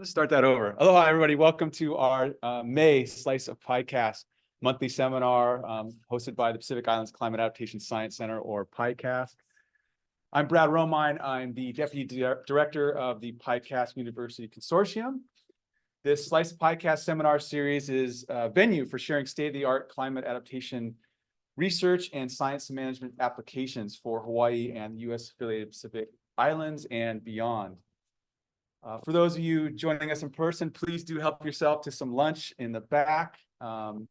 Let's start that over. Aloha, everybody. Welcome to our May Slice of PI-CASC monthly seminar hosted by the Pacific Islands Climate Adaptation Science Center, or PI-CASC. I'm Brad Romine. I'm the Deputy Director of the PI-CASC University Consortium. This Slice of PI-CASC seminar series is a venue for sharing state-of-the-art climate adaptation research and science management applications for Hawaii and the U.S. affiliated Pacific Islands and beyond. For those of you joining us in person, please do help yourself to some lunch in the back. And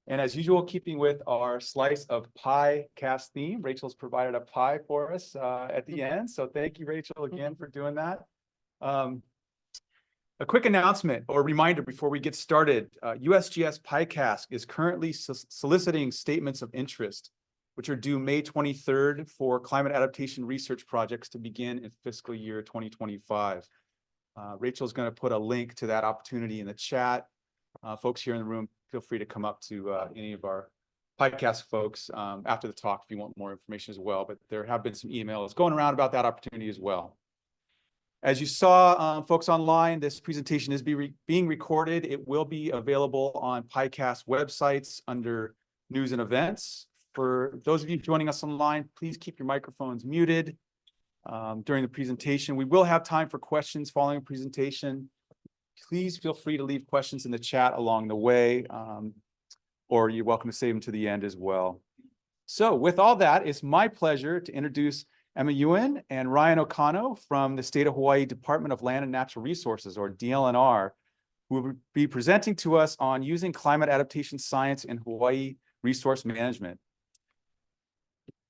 as usual, keeping with our Slice of PI-CASC theme, Rachel's provided a pie for us at the end. So thank you, Rachel, again for doing that. A quick announcement or reminder before we get started. USGS PI-CASC is currently soliciting statements of interest, which are due May 23rd for climate adaptation research projects to begin in fiscal year 2025. Rachel's going to put a link to that opportunity in the chat. Folks here in the room, feel free to come up to any of our PI-CASC folks after the talk if you want more information as well. But there have been some emails going around about that opportunity as well. As you saw, folks online, this presentation is being recorded. It will be available on PI-CASC websites under news and events. For those of you joining us online, please keep your microphones muted during the presentation. We will have time for questions following the presentation. Please feel free to leave questions in the chat along the way, or you're welcome to save them to the end as well. So with all that, it's my pleasure to introduce Emma Yuen and Ryan Okano from the State of Hawaii Department of Land and Natural Resources, or DLNR, who will be presenting to us on using climate adaptation science in Hawaii resource management.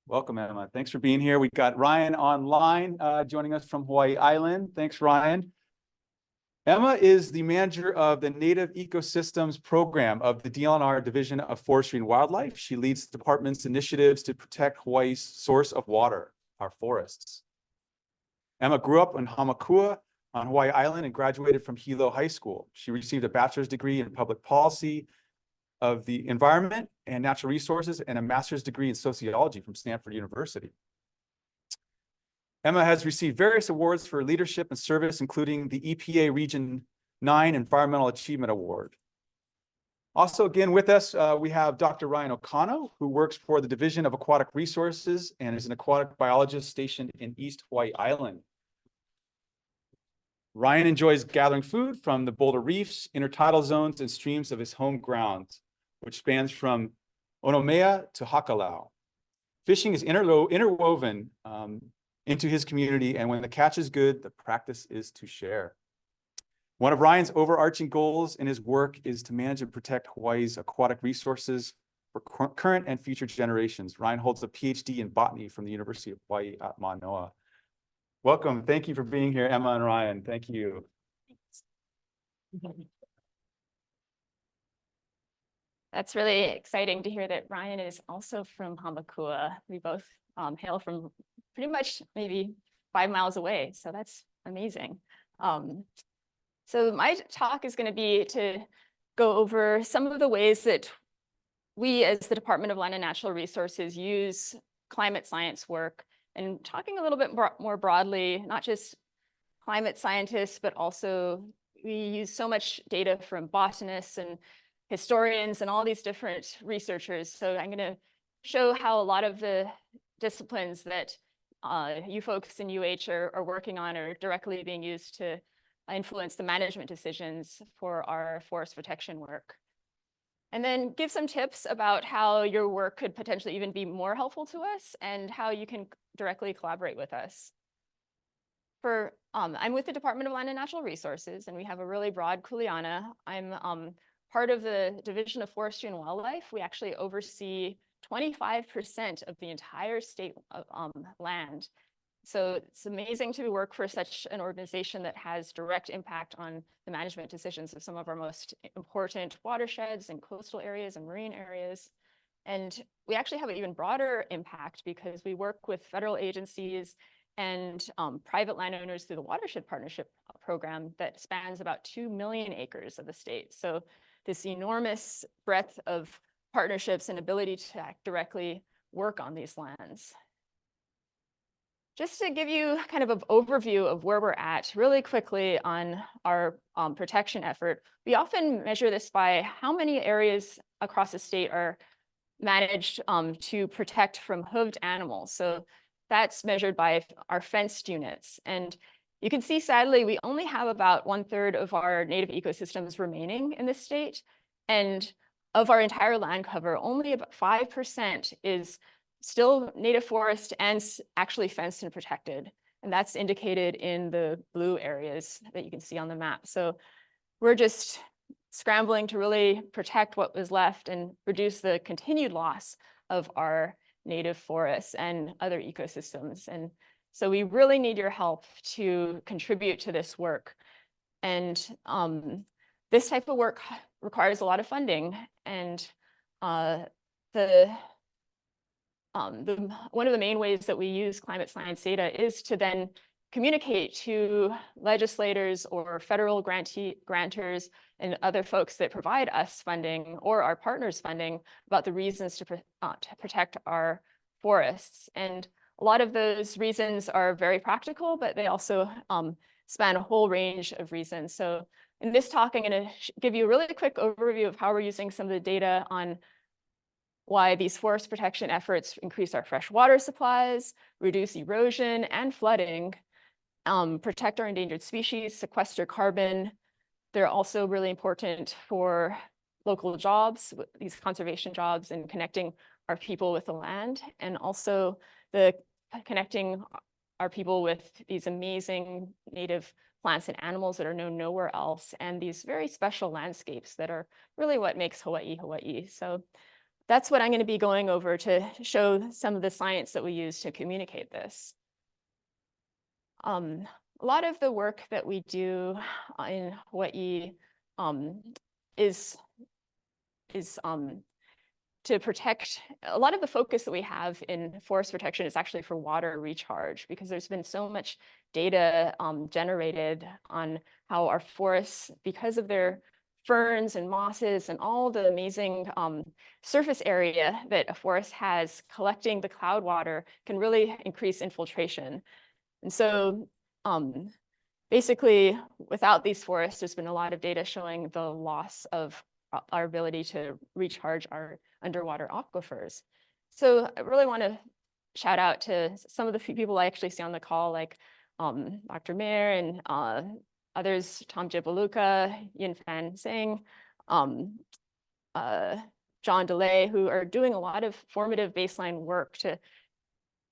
Welcome, Emma. Thanks for being here. We've got Ryan online joining us from Hawaii Island. Thanks, Ryan. Emma is the manager of the Native Ecosystems Program of the DLNR Division of Forestry and Wildlife. She leads the department's initiatives to protect Hawaii's source of water, our forests. Emma grew up in Hamakua on Hawaii Island and graduated from Hilo High School. She received a bachelor's degree in public policy of the environment and natural resources and a master's degree in sociology from Stanford University. Emma has received various awards for leadership and service, including the EPA Region 9 Environmental Achievement Award. Also, again, with us, we have Dr. Ryan Okano, who works for the Division of Aquatic Resources and is an aquatic biologist stationed in East Hawaii Island. Ryan enjoys gathering food from the boulder reefs, intertidal zones, and streams of his home grounds, which spans from Onomea to Hakalau. Fishing is interwoven into his community, and when the catch is good, the practice is to share. One of Ryan's overarching goals in his work is to manage and protect Hawaii's aquatic resources for current and future generations. Ryan holds a PhD in botany from the University of Hawaii at Manoa. Welcome. Thank you for being here, Emma and Ryan. Thank you. That's really exciting to hear that Ryan is also from Hamakua. We both hail from pretty much maybe 5 miles away, so that's amazing. So my talk is going to be to go over some of the ways that we as the Department of Land and Natural Resources use climate science work, and talking a little bit more broadly, not just climate scientists, but also we use so much data from botanists and historians and all these different researchers. So I'm going to show how a lot of the disciplines that you folks in UH are working on are directly being used to influence the management decisions for our forest protection work. And then give some tips about how your work could potentially even be more helpful to us and how you can directly collaborate with us. I'm with the Department of Land and Natural Resources, and we have a really broad kuleana. I'm part of the Division of Forestry and Wildlife. We actually oversee 25% of the entire state land. So it's amazing to work for such an organization that has direct impact on the management decisions of some of our most important watersheds and coastal areas and marine areas. And we actually have an even broader impact because we work with federal agencies and private landowners through the Watershed Partnership Program that spans about 2 million acres of the state. So this enormous breadth of partnerships and ability to directly work on these lands. just to give you kind of an overview of where we're at really quickly on our protection effort, we often measure this by how many areas across the state are managed to protect from hooved animals. So that's measured by our fenced units. And you can see, sadly, we only have about 1/3 of our native ecosystems remaining in the state. And of our entire land cover, only about 5% is still native forest and actually fenced and protected. And that's indicated in the blue areas that you can see on the map. So we're just scrambling to really protect what was left and reduce the continued loss of our native forests and other ecosystems. And so we really need your help to contribute to this work. And this type of work requires a lot of funding. And one of the main ways that we use climate science data is to then communicate to legislators or federal grantors and other folks that provide us funding or our partners funding about the reasons to protect our forests. And a lot of those reasons are very practical, but they also span a whole range of reasons. So in this talk, I'm going to give you a really quick overview of how we're using some of the data on why these forest protection efforts increase our fresh water supplies, reduce erosion and flooding, protect our endangered species, sequester carbon. They're also really important for local jobs, these conservation jobs, and connecting our people with the land, and also the connecting our people with these amazing native plants and animals that are known nowhere else, and these very special landscapes that are really what makes Hawaii, Hawaii. So that's what I'm going to be going over to show some of the science that we use to communicate this. A lot of the work that we do in Hawaii is to protect. A lot of the focus that we have in forest protection is actually for water recharge, because there's been so much data generated on how our forests, because of their ferns and mosses and all the amazing surface area that a forest has, collecting the cloud water can really increase infiltration. And so basically, without these forests, there's been a lot of data showing the loss of our ability to recharge our underwater aquifers. So I really want to shout out to some of the people I actually see on the call, like Dr. Mayer and others, Tom Jibaluka, Yin Fan Singh, John DeLay, who are doing a lot of formative baseline work to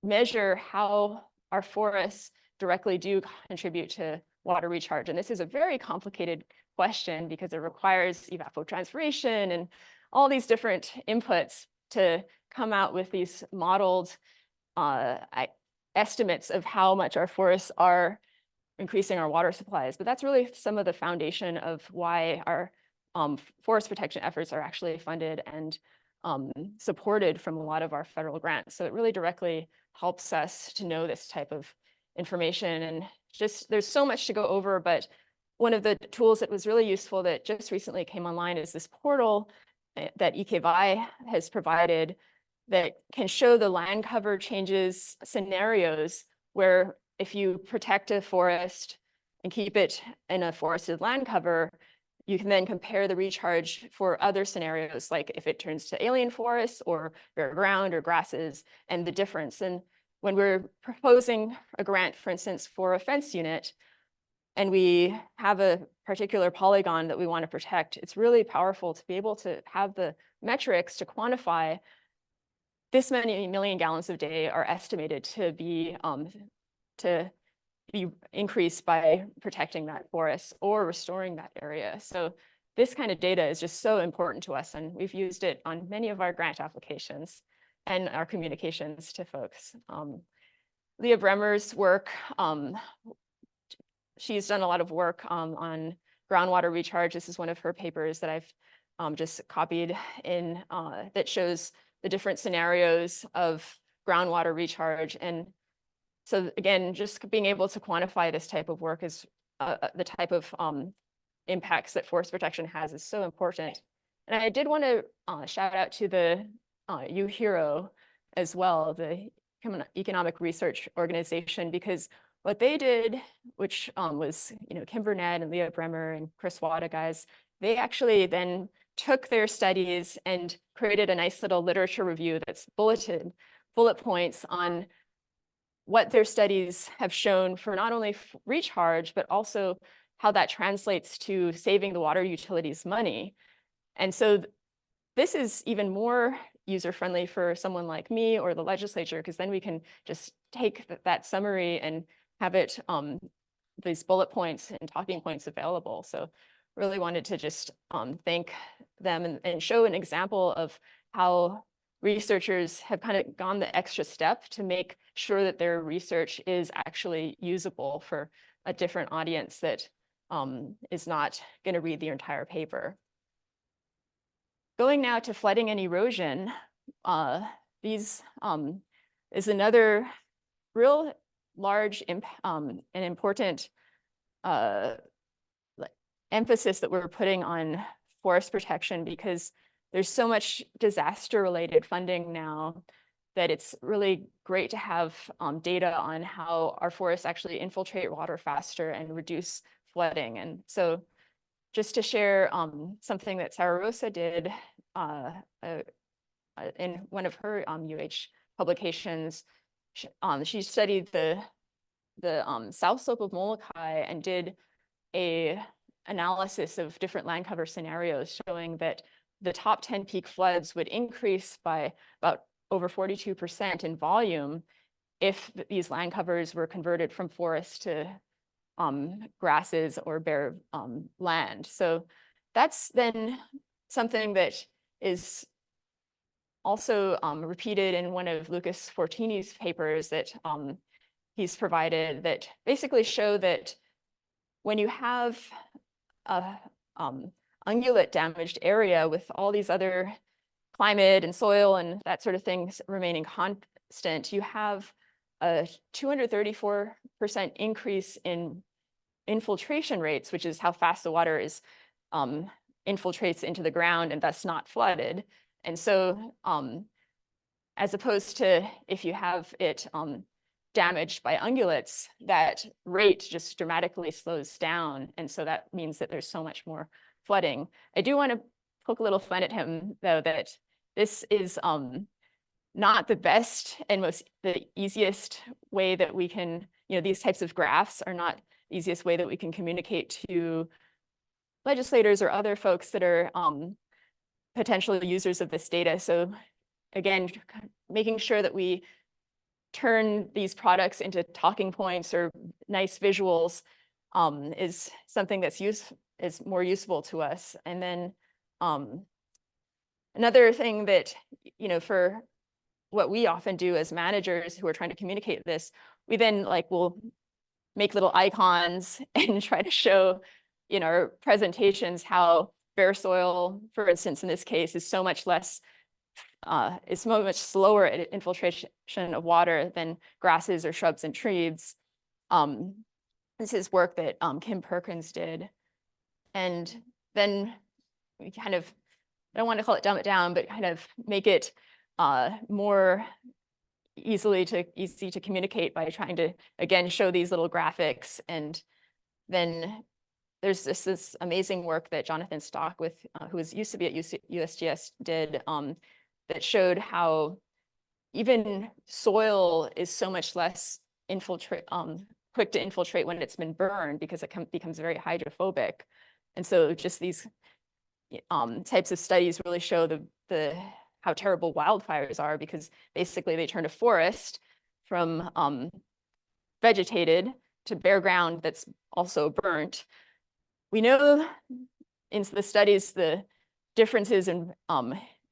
measure how our forests directly do contribute to water recharge. And this is a very complicated question because it requires evapotranspiration and all these different inputs to come out with these modeled estimates of how much our forests are increasing our water supplies. But that's really some of the foundation of why our forest protection efforts are actually funded and supported from a lot of our federal grants. So it really directly helps us to know this type of information. And just there's so much to go over, but one of the tools that was really useful that just recently came online is this portal that EKVI has provided that can show the land cover changes scenarios where if you protect a forest and keep it in a forested land cover, you can then compare the recharge for other scenarios, like if it turns to alien forests or bare ground or grasses, and the difference. And when we're proposing a grant, for instance, for a fence unit, and we have a particular polygon that we want to protect, it's really powerful to be able to have the metrics to quantify this many million gallons a day are estimated to be increased by protecting that forest or restoring that area. So this kind of data is just so important to us, and we've used it on many of our grant applications and our communications to folks. Leah Bremer's work, she's done a lot of work on groundwater recharge. This is one of her papers that I've just copied in that shows the different scenarios of groundwater recharge. And so again, just being able to quantify this type of work is the type of impacts that forest protection has is so important. And I did want to shout out to the UHERO as well, the economic research organization, because what they did, which was, Kim Burnett and Leah Bremer and Chris Wada guys, they actually then took their studies and created a nice little literature review that's bullet points on what their studies have shown for not only recharge, but also how that translates to saving the water utilities money. And so this is even more user-friendly for someone like me or the legislature, because then we can just take that summary and have it, these bullet points and talking points available. So really wanted to just thank them and show an example of how researchers have kind of gone the extra step to make sure that their research is actually usable for a different audience that is not going to read the entire paper. Going now to flooding and erosion, these is another real large and important emphasis that we're putting on forest protection, because there's so much disaster-related funding now that it's really great to have data on how our forests actually infiltrate water faster and reduce flooding. And so just to share something that Sarah Rosa did in one of her UH publications, she studied the south slope of Molokai and did a analysis of different land cover scenarios, showing that the top 10 peak floods would increase by about over 42% in volume if these land covers were converted from forests to grasses or bare land. So that's then something that is also repeated in one of Lucas Fortini's papers that he's provided, that basically show that when you have a ungulate damaged area with all these other climate and soil and that sort of things remaining constant, you have a 234% increase in infiltration rates, which is how fast the water is infiltrates into the ground and thus not flooded. And so as opposed to if you have it damaged by ungulates, that rate just dramatically slows down. And so that means that there's so much more flooding. I do want to poke a little fun at him, though, that this is not the best and the easiest way that we can, these types of graphs are not the easiest way that we can communicate to legislators or other folks that are potential users of this data. So again, making sure that we turn these products into talking points or nice visuals is something that's is more useful to us. And then another thing that, for what we often do as managers who are trying to communicate this, we then will make little icons and try to show in our presentations how bare soil, for instance, in this case, is so much less it's so much slower at infiltration of water than grasses or shrubs and trees. This is work that Kim Perkins did. And then we kind of, I don't want to call it dumb it down, but kind of make it more easy to communicate by trying to, again, show these little graphics. And then there's this amazing work that Jonathan Stock, who used to be at USGS, did that showed how even soil is so much less quick to infiltrate when it's been burned, because it becomes very hydrophobic. And so just these types of studies really show how terrible wildfires are, because basically they turn a forest from vegetated to bare ground that's also burnt. We know in the studies the differences in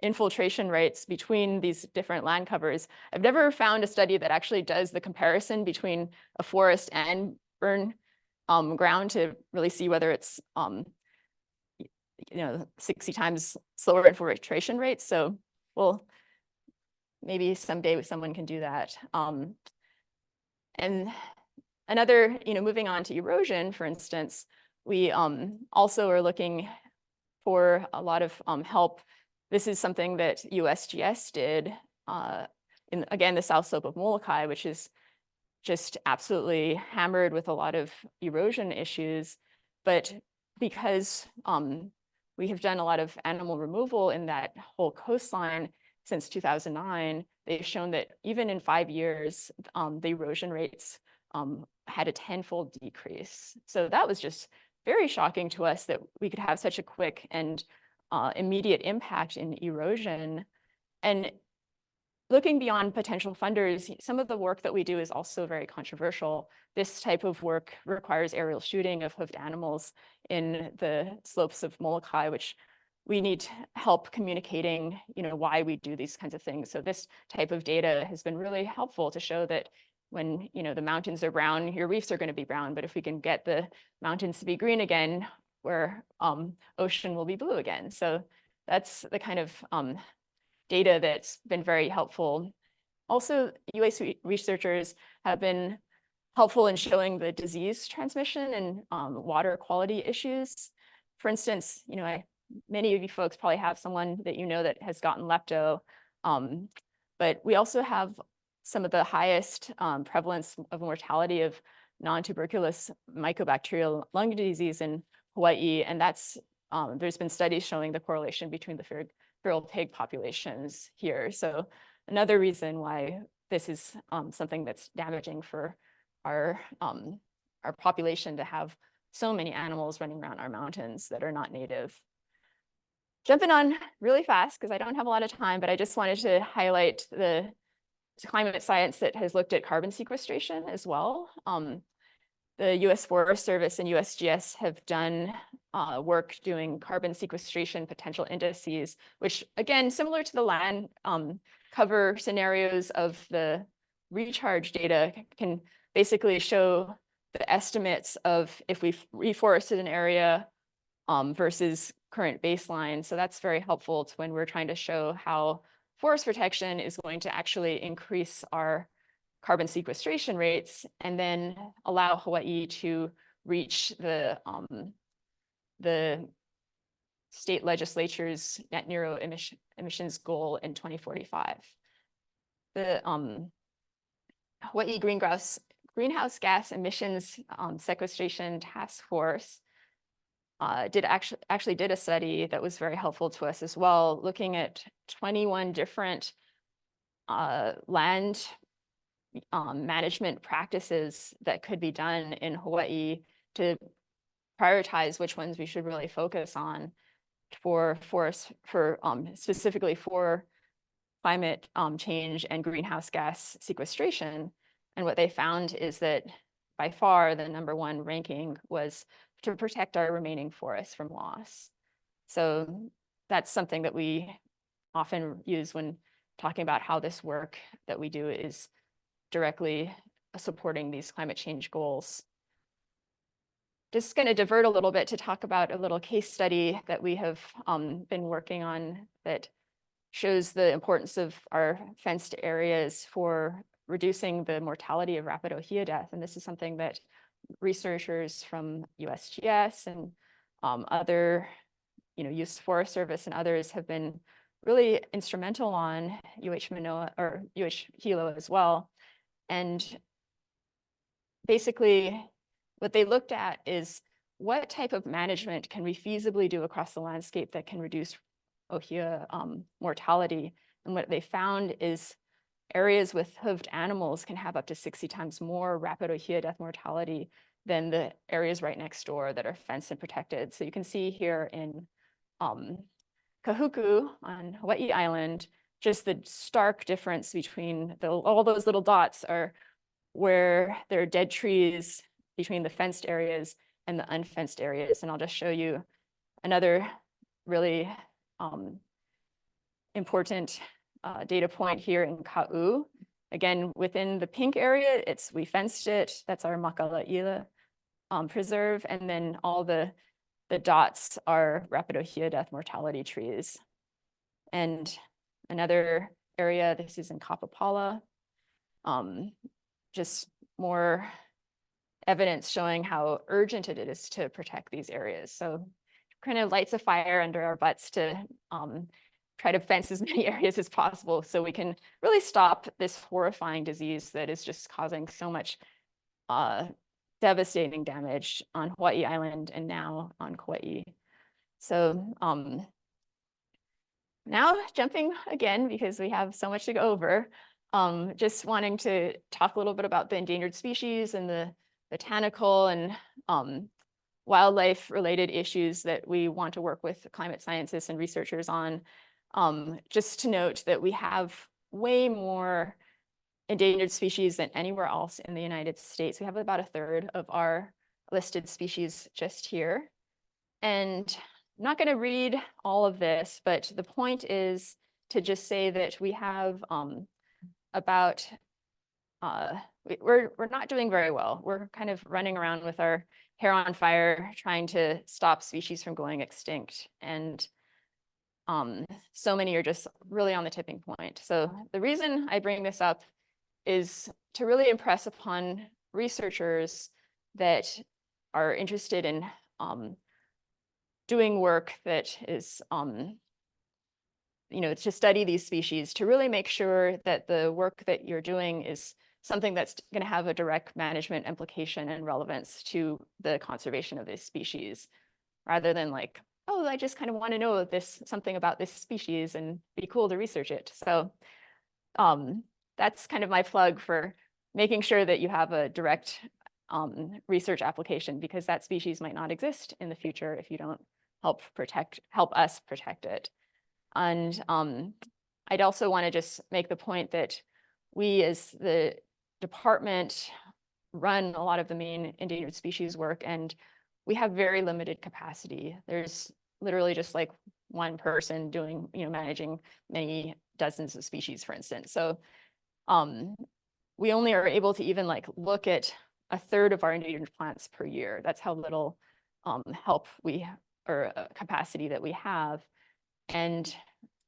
infiltration rates between these different land covers. I've never found a study that actually does the comparison between a forest and burn ground to really see whether it's 60 times slower infiltration rates. So, well, maybe someday someone can do that. And another, moving on to erosion, for instance, we also are looking for a lot of help. This is something that USGS did in, again, the south slope of Molokai, which is just absolutely hammered with a lot of erosion issues. But because we have done a lot of animal removal in that whole coastline since 2009, they've shown that even in 5 years, the erosion rates had a 10-fold decrease. So that was just very shocking to us that we could have such a quick and immediate impact in erosion. And looking beyond potential funders, some of the work that we do is also very controversial. This type of work requires aerial shooting of hoofed animals in the slopes of Molokai, which we need help communicating, why we do these kinds of things. So this type of data has been really helpful to show that when, the mountains are brown, your reefs are going to be brown. But if we can get the mountains to be green again, where ocean will be blue again. So that's the kind of data that's been very helpful. Also, US researchers have been helpful in showing the disease transmission and water quality issues. For instance, many of you folks probably have someone that that has gotten lepto, but we also have some of the highest prevalence of mortality of non-tuberculous mycobacterial lung disease in Hawaii, and that's there's been studies showing the correlation between the feral pig populations here. So another reason why this is something that's damaging for our population to have so many animals running around our mountains that are not native. Jumping on really fast because I don't have a lot of time, but I just wanted to highlight the climate science that has looked at carbon sequestration as well. The US Forest Service and USGS have done work doing carbon sequestration potential indices, which again, similar to the land cover scenarios of the recharge data, can basically show the estimates of if we've reforested an area versus current baseline. So that's very helpful to when we're trying to show how forest protection is going to actually increase our carbon sequestration rates and then allow Hawaii to reach the state legislature's net zero emissions goal in 2045. The Hawaii Greenhouse Gas Emissions Sequestration Task Force actually did a study that was very helpful to us as well, looking at 21 different land management practices that could be done in Hawaii to prioritize which ones we should really focus on for forests, for specifically for climate change and greenhouse gas sequestration. And what they found is that by far the #1 ranking was to protect our remaining forests from loss. So that's something that we often use when talking about how this work that we do is directly supporting these climate change goals. Just going to divert a little bit to talk about a little case study that we have been working on that shows the importance of our fenced areas for reducing the mortality of rapid ohia death. And this is something that researchers from USGS and other, US Forest Service and others have been really instrumental on, Manoa or Hilo as well. And basically what they looked at is what type of management can we feasibly do across the landscape that can reduce ohia mortality. And what they found is areas with hoofed animals can have up to 60 times more rapid ohia death mortality than the areas right next door that are fenced and protected. So you can see here in Kahuku on Hawaii Island, just the stark difference between all those little dots are where there are dead trees between the fenced areas and the unfenced areas. And I'll just show you another really important data point here in Ka'u. Again, within the pink area, we fenced it. That's our Makala'ila preserve. And then all the dots are rapid ohia death mortality trees. And another area, this is in Kapapala, just more evidence showing how urgent it is to protect these areas. So kind of lights a fire under our butts to try to fence as many areas as possible so we can really stop this horrifying disease that is just causing so much devastating damage on Hawaii Island and now on Kauai. So now jumping again, because we have so much to go over, just wanting to talk a little bit about the endangered species and the botanical and wildlife related issues that we want to work with climate scientists and researchers on. Just to note that we have way more endangered species than anywhere else in the United States. We have about a third of our listed species just here. And I'm not going to read all of this, but the point is to just say that we have we're not doing very well. We're kind of running around with our hair on fire, trying to stop species from going extinct. And so many are just really on the tipping point. So the reason I bring this up is to really impress upon researchers that are interested in doing work that is, to study these species, to really make sure that the work that you're doing is something that's going to have a direct management implication and relevance to the conservation of this species, rather than like, oh, I just kind of want to know something about this species and be cool to research it. So that's kind of my plug for making sure that you have a direct research application, because that species might not exist in the future if you don't help us protect it. And I'd also want to just make the point that we as the department run a lot of the main endangered species work, and we have very limited capacity. There's literally just like one person doing, managing many dozens of species, for instance. So we only are able to even like look at a third of our endangered plants per year. That's how little help or capacity that we have. And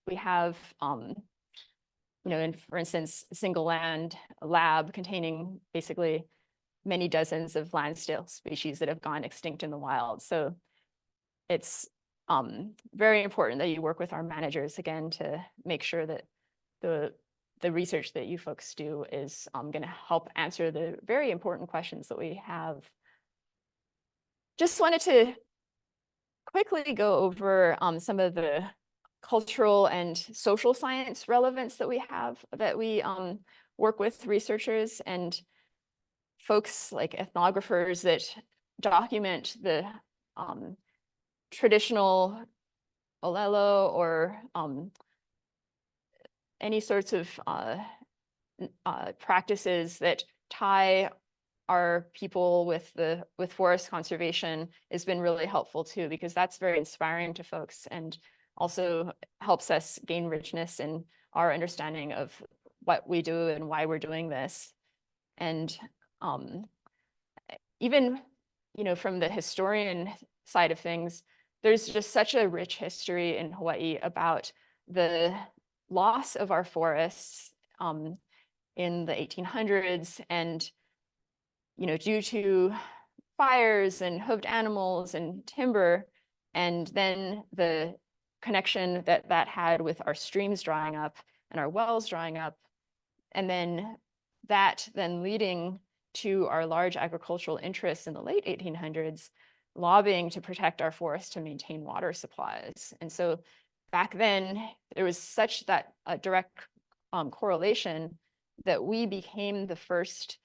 we have, for instance, a single land lab containing basically many dozens of land snail species that have gone extinct in the wild. So it's very important that you work with our managers again to make sure that the research that you folks do is going to help answer the very important questions that we have. Just wanted to quickly go over some of the cultural and social science relevance that we work with researchers and folks like ethnographers that document the traditional olelo or any sorts of practices that tie our people with forest conservation has been really helpful too, because that's very inspiring to folks and also helps us gain richness in our understanding of what we do and why we're doing this. And even, from the historian side of things, there's just such a rich history in Hawaii about the loss of our forests in the 1800s, and due to fires and hoofed animals and timber, and then the connection that had with our streams drying up and our wells drying up, and then leading to our large agricultural interests in the late 1800s lobbying to protect our forests to maintain water supplies. And so back then there was such that direct correlation that we became the first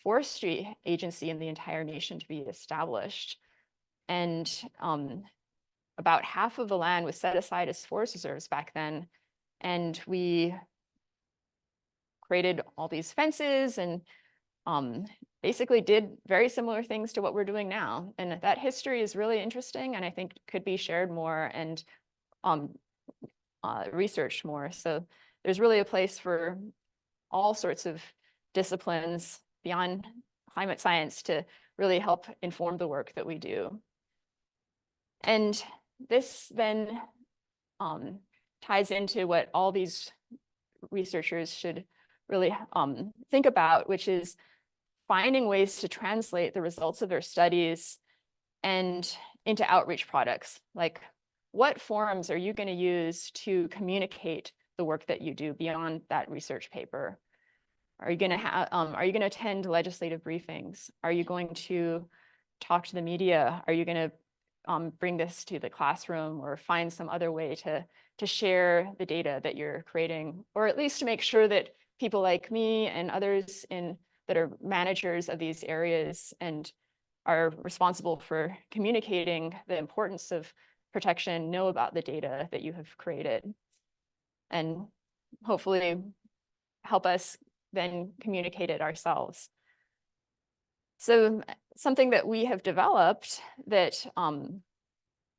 forestry agency in the entire nation to be established. And about half of the land was set aside as forest reserves back then. And we created all these fences and basically did very similar things to what we're doing now. And that history is really interesting, and I think could be shared more and researched more. So there's really a place for all sorts of disciplines beyond climate science to really help inform the work that we do. And this then ties into what all these researchers should really think about, which is finding ways to translate the results of their studies and into outreach products like what forums are you going to use to communicate the work that you do beyond that research paper? Are you going to attend legislative briefings? Are you going to talk to the media? Are you going to bring this to the classroom or find some other way to share the data that you're creating, or at least to make sure that people like me and others that are managers of these areas and are responsible for communicating the importance of protection know about the data that you have created, and hopefully help us then communicate it ourselves. So something that we have developed that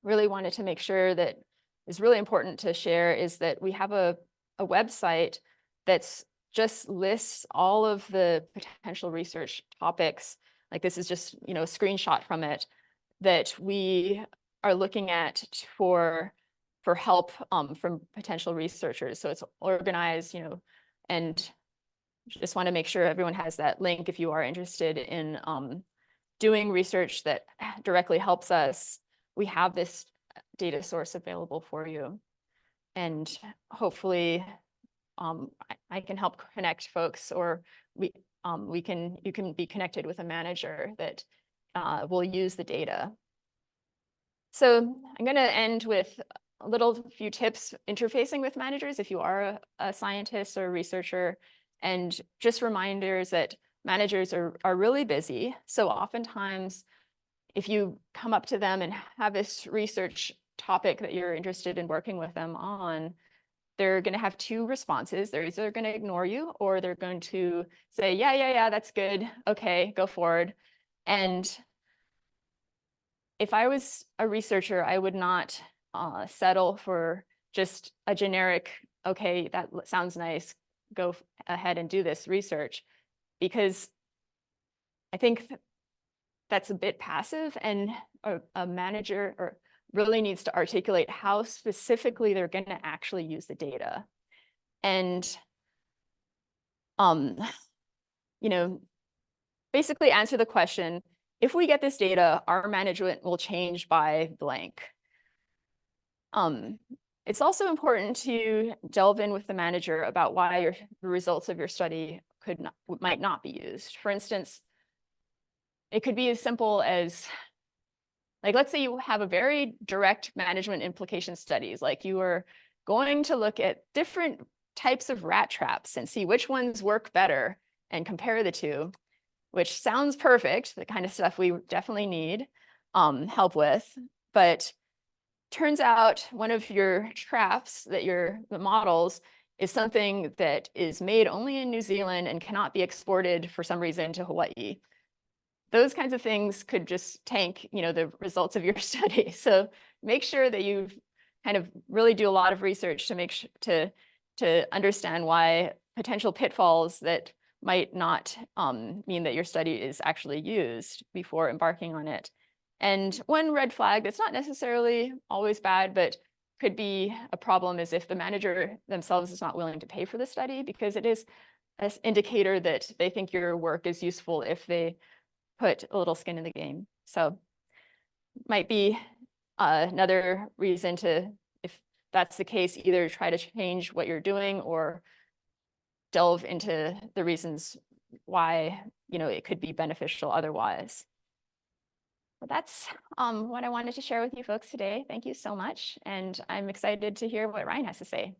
really wanted to make sure that is really important to share is that we have a website that's just lists all of the potential research topics. Like this is just, a screenshot from it that we are looking at for help from potential researchers. So it's organized, and just want to make sure everyone has that link if you are interested in doing research that directly helps us. We have this data source available for you, and hopefully I can help connect folks, or you can be connected with a manager that will use the data. So I'm going to end with a few tips interfacing with managers if you are a scientist or a researcher, and just reminders that managers are really busy. So oftentimes, if you come up to them and have this research topic that you're interested in working with them on, they're going to have two responses. They're either going to ignore you, or they're going to say, yeah, that's good. Okay, go forward. And if I was a researcher, I would not settle for just a generic, okay, that sounds nice, go ahead and do this research, because I think that's a bit passive, and a manager really needs to articulate how specifically they're going to actually use the data. And, basically answer the question, if we get this data, our management will change by blank. It's also important to delve in with the manager about why the results of your study might not be used. For instance, it could be as simple as, like, let's say you have a very direct management implication studies, like you are going to look at different types of rat traps and see which ones work better and compare the two, which sounds perfect, the kind of stuff we definitely need help with. But turns out one of your traps the models is something that is made only in New Zealand and cannot be exported for some reason to Hawaii. Those kinds of things could just tank, the results of your study. So make sure that you kind of really do a lot of research to make sure to understand why potential pitfalls that might not mean that your study is actually used before embarking on it. And one red flag that's not necessarily always bad, but could be a problem, is if the manager themselves is not willing to pay for the study, because it is an indicator that they think your work is useful if they put a little skin in the game. So might be another reason to, if that's the case, either try to change what you're doing or delve into the reasons why it could be beneficial otherwise. But that's what I wanted to share with you folks today. Thank you so much, and I'm excited to hear what Ryan has to say.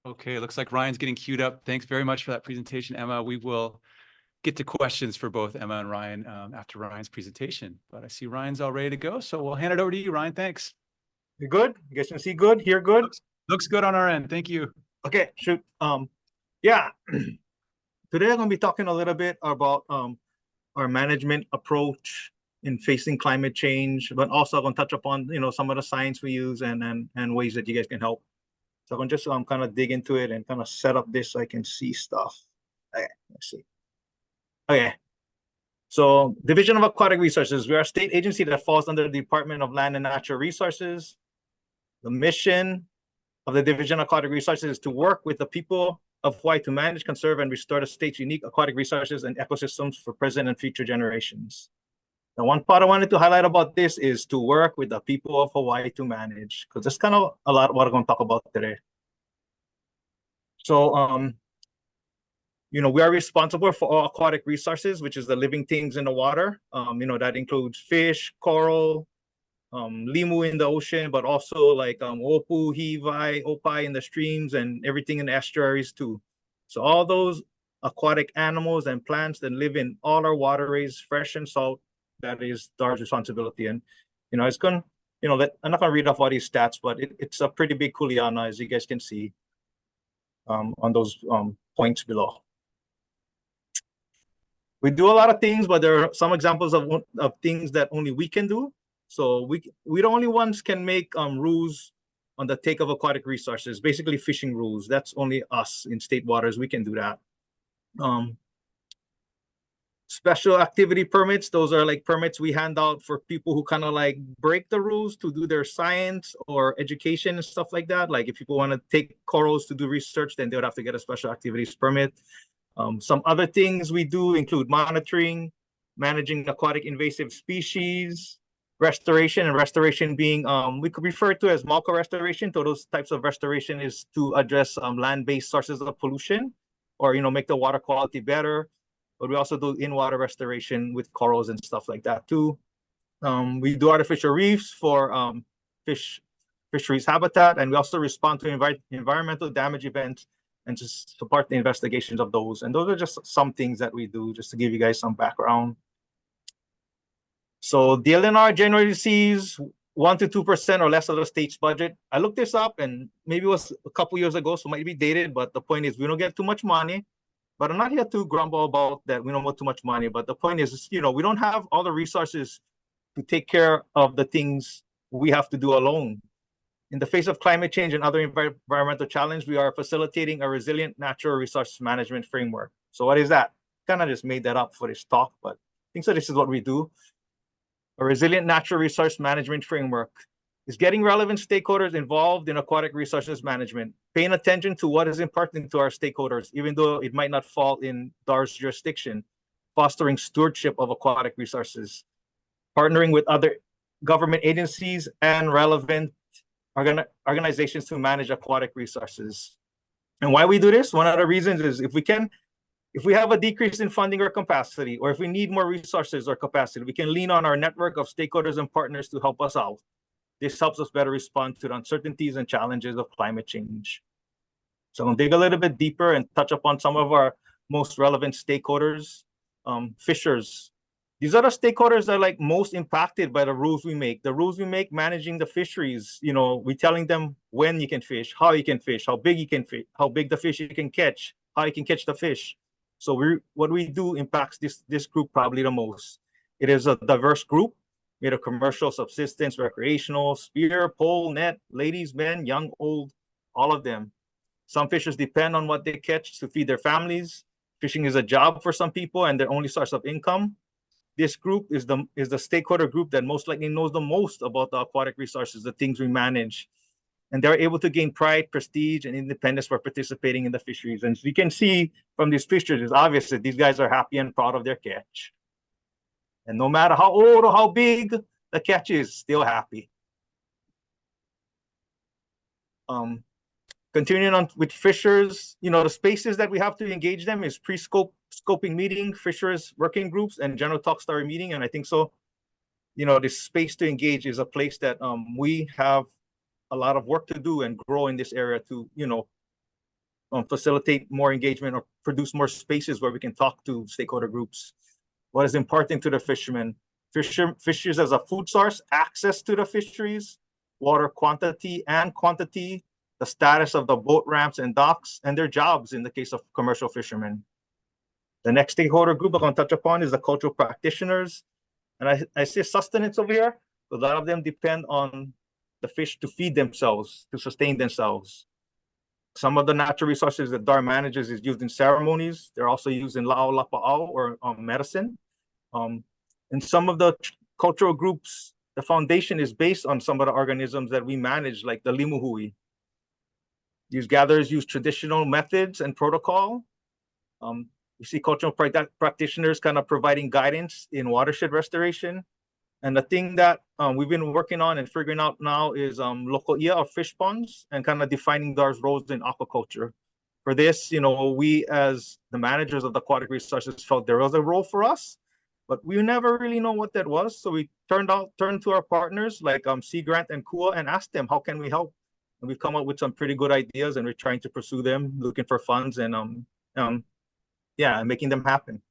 Okay, looks like Ryan's getting queued up. Thanks very much for that presentation, Emma. We will get to questions for both Emma and Ryan after Ryan's presentation. But I see Ryan's all ready to go, so we'll hand it over to you, Ryan. Thanks. You good? You guys can see good, hear good? Looks good on our end. Thank you. Okay, shoot. Yeah. Today I'm going to be talking a little bit about our management approach in facing climate change, but also I'm going to touch upon some of the science we use and ways that you guys can help. So I'm just kind of dig into it and kind of set up this so I can see stuff. Okay, let's see. Okay. So Division of Aquatic Resources, we are a state agency that falls under the Department of Land and Natural Resources. The mission of the Division of Aquatic Resources is to work with the people of Hawaii to manage, conserve, and restore the state's unique aquatic resources and ecosystems for present and future generations. The one part I wanted to highlight about this is to work with the people of Hawaii to manage, because that's kind of a lot of what I'm going to talk about today. So, we are responsible for all aquatic resources, which is the living things in the water. That includes fish, coral, limu in the ocean, but also like opu, hiwai, opai in the streams, and everything in the estuaries too. So all those aquatic animals and plants that live in all our waterways, fresh and salt, that is DAR's responsibility. And it's going I'm not gonna read off all these stats, but it's a pretty big kuleana, as you guys can see on those points below. We do a lot of things, but there are some examples of things that only we can do. So we the only ones can make rules on the take of aquatic resources, basically fishing rules. That's only us in state waters. We can do that. Special activity permits, those are like permits we hand out for people who kind of like break the rules to do their science or education and stuff like that. Like if people want to take corals to do research, then they would have to get a special activities permit. Some other things we do include monitoring, managing aquatic invasive species, restoration, and restoration being we could refer to as malco restoration. So those types of restoration is to address land-based sources of pollution, or make the water quality better. But we also do in-water restoration with corals and stuff like that too. We do artificial reefs for fisheries habitat, and we also respond to environmental damage events and just support the investigations of those. And those are just some things that we do, just to give you guys some background. So DLNR generally receives 1 to 2% or less of the state's budget. I looked this up, and maybe it was a couple years ago, so it might be dated, but the point is we don't get too much money. But I'm not here to grumble about that we don't get too much money. But the point is, we don't have all the resources to take care of the things we have to do alone. In the face of climate change and other environmental challenge, we are facilitating a resilient natural resource management framework. So what is that? Kind of just made that up for this talk, but I think so. This is what we do. A resilient natural resource management framework is getting relevant stakeholders involved in aquatic resources management, paying attention to what is important to our stakeholders, even though it might not fall in DAR's jurisdiction, fostering stewardship of aquatic resources, partnering with other government agencies and relevant organizations to manage aquatic resources. And why we do this, one of the reasons is if we have a decrease in funding or capacity, or if we need more resources or capacity, we can lean on our network of stakeholders and partners to help us out. This helps us better respond to the uncertainties and challenges of climate change. So I'm gonna dig a little bit deeper and touch upon some of our most relevant stakeholders. Fishers. These are the stakeholders that are like most impacted by the rules we make. The rules we make managing the fisheries, we're telling them when you can fish, how you can fish, how big you can fish, how big the fish you can catch, how you can catch the fish. So what we do impacts this group probably the most. It is a diverse group made of commercial, subsistence, recreational, spear, pole, net, ladies, men, young, old, all of them. Some fishers depend on what they catch to feed their families. Fishing is a job for some people and their only source of income. This group is the stakeholder group that most likely knows the most about the aquatic resources, the things we manage. And they're able to gain pride, prestige, and independence for participating in the fisheries. And as you can see from these pictures, it's obvious that these guys are happy and proud of their catch. And no matter how old or how big the catch is, still happy. Continuing on with fishers, the spaces that we have to engage them is scoping meeting, fishers working groups, and general talk story meeting. And I think so, this space to engage is a place that we have a lot of work to do and grow in this area to, facilitate more engagement or produce more spaces where we can talk to stakeholder groups. What is important to the fishermen? Fisheries as a food source, access to the fisheries, water quantity and quantity, the status of the boat ramps and docks, and their jobs in the case of commercial fishermen. The next stakeholder group I'm going to touch upon is the cultural practitioners. And I see sustenance over here. A lot of them depend on the fish to feed themselves, to sustain themselves. Some of the natural resources that DAR manages is used in ceremonies. They're also used in la'au lapa'au or medicine. In some of the cultural groups, the foundation is based on some of the organisms that we manage, like the limuhui. These gatherers use traditional methods and protocol. We see cultural practitioners kind of providing guidance in watershed restoration. And the thing that we've been working on and figuring out now is local ia of fish ponds and kind of defining those roles in aquaculture. For this, we as the managers of the aquatic resources felt there was a role for us, but we never really know what that was. So we turned to our partners like Sea Grant and KUA and asked them, how can we help? And we've come up with some pretty good ideas, and we're trying to pursue them, looking for funds and making them happen.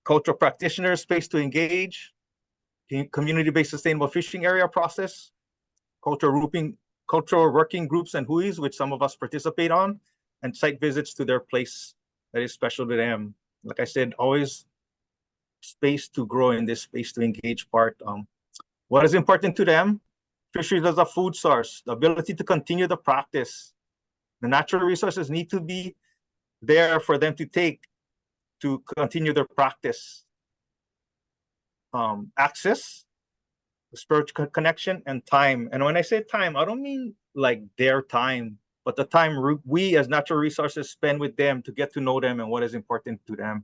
Cultural practitioners, space to engage, community-based sustainable fishing area process, cultural working groups and huis, which some of us participate on, and site visits to their place that is special to them. Like I said, always space to grow in this space to engage part. What is important to them? Fisheries as a food source, the ability to continue the practice. The natural resources need to be there for them to take to continue their practice. Access, spiritual connection, and time. And when I say time, I don't mean like their time, but the time we as natural resources spend with them to get to know them and what is important to them.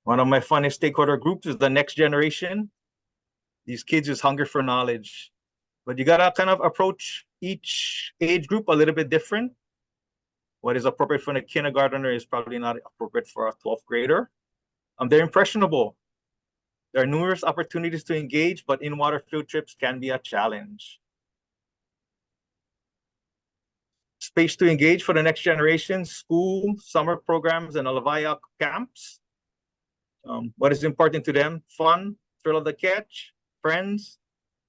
One of my funnest stakeholder groups is the next generation. These kids is hungry for knowledge, but you gotta kind of approach each age group a little bit different. What is appropriate for a kindergartner is probably not appropriate for a 12th grader. They're impressionable. There are numerous opportunities to engage, but in-water field trips can be a challenge. Space to engage for the next generation, school, summer programs, and Alavaya camps. What is important to them? Fun, thrill of the catch, friends,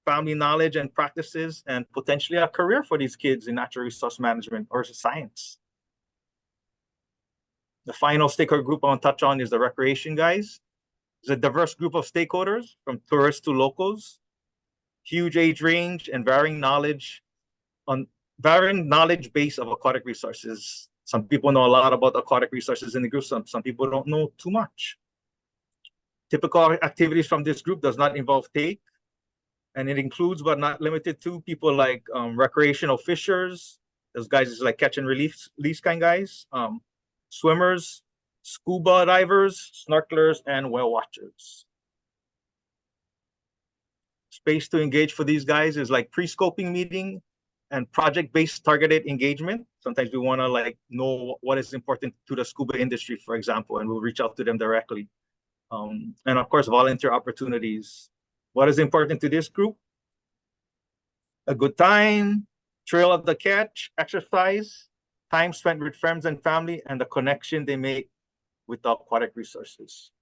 family knowledge and practices, and potentially a career for these kids in natural resource management or science. The final stakeholder group I want to touch on is the recreation guys. It's a diverse group of stakeholders, from tourists to locals, huge age range and varying knowledge base of aquatic resources. Some people know a lot about aquatic resources in the group. Some people don't know too much. Typical activities from this group does not involve take, and it includes but not limited to people like recreational fishers. Those guys is like catch and release kind guys. Swimmers, scuba divers, snorkelers, and whale watchers. Space to engage for these guys is like pre-scoping meeting and project-based targeted engagement. Sometimes we want to know what is important to the scuba industry, for example, and we'll reach out to them directly. And of course, volunteer opportunities. What is important to this group? A good time, trail of the catch, exercise, time spent with friends and family, and the connection they make with the aquatic resources.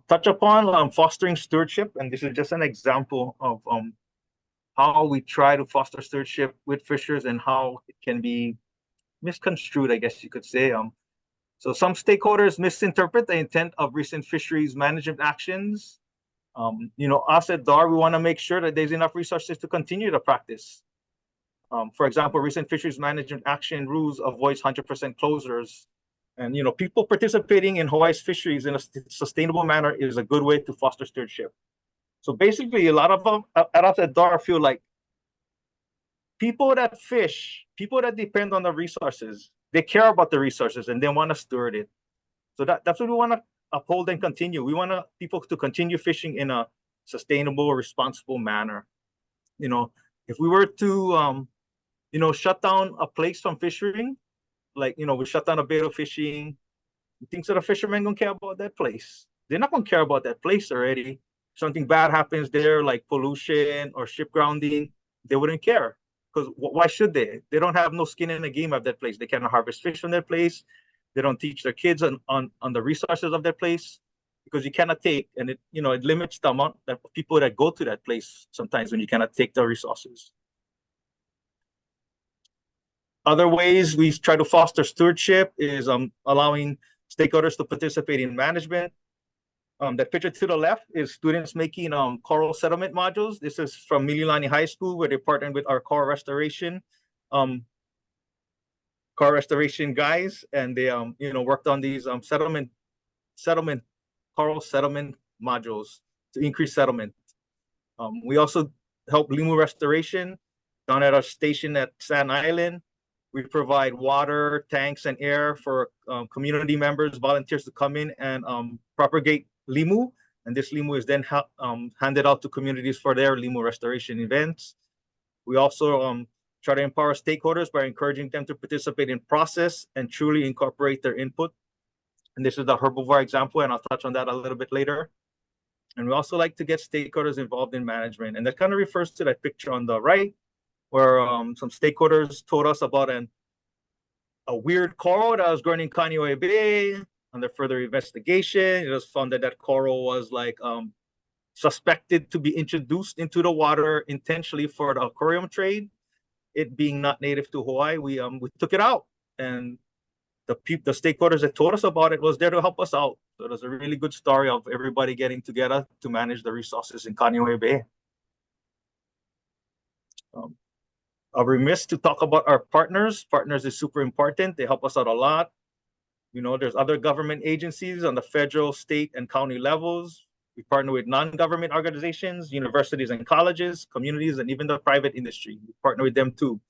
Touch upon fostering stewardship, and this is just an example of how we try to foster stewardship with fishers and how it can be misconstrued, I guess you could say. So some stakeholders misinterpret the intent of recent fisheries management actions. Us at DAR, we want to make sure that there's enough resources to continue the practice. For example, recent fisheries management action rules avoids 100% closures. And, people participating in Hawaii's fisheries in a sustainable manner is a good way to foster stewardship. So basically, a lot of them at us at DAR feel like people that fish, people that depend on the resources, they care about the resources and they want to steward it. So that's what we want to uphold and continue. We want people to continue fishing in a sustainable, responsible manner. If we were to, shut down a place from fishing, we shut down a bait of fishing, you think so the fishermen don't care about that place? They're not going to care about that place already. Something bad happens there, like pollution or ship grounding, they wouldn't care. Because why should they? They don't have no skin in the game of that place. They cannot harvest fish from that place. They don't teach their kids on the resources of that place, because you cannot take, and it limits the amount of people that go to that place sometimes when you cannot take the resources. Other ways we try to foster stewardship is allowing stakeholders to participate in management. That picture to the left is students making coral settlement modules. This is from Mililani High School, where they partnered with our coral restoration guys, and they worked on these coral settlement modules to increase settlement. We also help limu restoration down at our station at Sand Island. We provide water, tanks, and air for community members, volunteers to come in and propagate limu. And this limu is then handed out to communities for their limu restoration events. We also try to empower stakeholders by encouraging them to participate in process and truly incorporate their input. And this is the herbivore example, and I'll touch on that a little bit later. And we also like to get stakeholders involved in management. And that kind of refers to that picture on the right, where some stakeholders told us about a weird coral that was growing in Kaneohe Bay. Under further investigation, it was found that that coral was like suspected to be introduced into the water intentionally for the aquarium trade. It being not native to Hawaii, we took it out, and the stakeholders that told us about it was there to help us out. So it was a really good story of everybody getting together to manage the resources in Kaneohe Bay. I'll be remiss to talk about our partners. Partners is super important. They help us out a lot. There's other government agencies on the federal, state, and county levels. We partner with non-government organizations, universities and colleges, communities, and even the private industry. We partner with them too.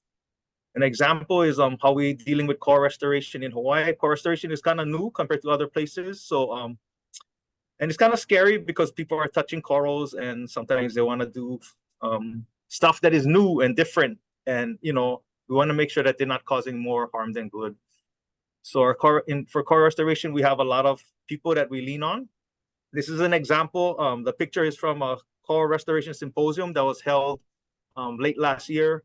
An example is how we're dealing with coral restoration in Hawaii. Coral restoration is kind of new compared to other places. So, and it's kind of scary because people are touching corals and sometimes they want to do stuff that is new and different. And, we want to make sure that they're not causing more harm than good. So for coral restoration, we have a lot of people that we lean on. This is an example. The picture is from a coral restoration symposium that was held late last year.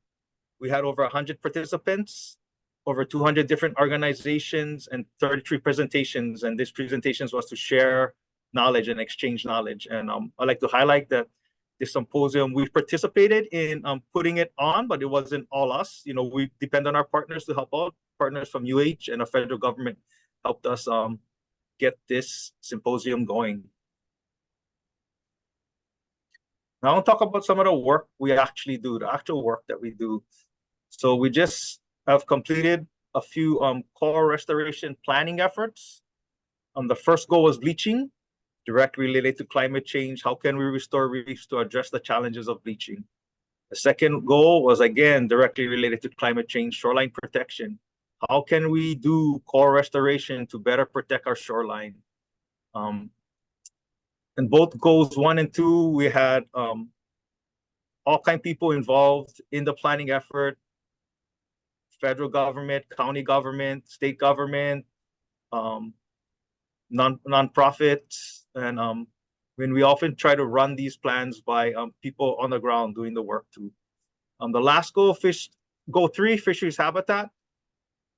We had over 100 participants, over 200 different organizations, and 33 presentations. And these presentations was to share knowledge and exchange knowledge. And I'd like to highlight that this symposium, we participated in putting it on, but it wasn't all us. We depend on our partners to help out. Partners from UH and the federal government helped us get this symposium going. Now I'll talk about some of the work we actually do, the actual work that we do. So we just have completed a few coral restoration planning efforts. The first goal was bleaching, directly related to climate change. How can we restore reefs to address the challenges of bleaching? The second goal was, again, directly related to climate change, shoreline protection. How can we do coral restoration to better protect our shoreline? And both goals 1 and 2, we had all kind of people involved in the planning effort: federal government, county government, state government, nonprofits, and when we often try to run these plans by people on the ground doing the work too. The last goal, goal 3, fisheries habitat.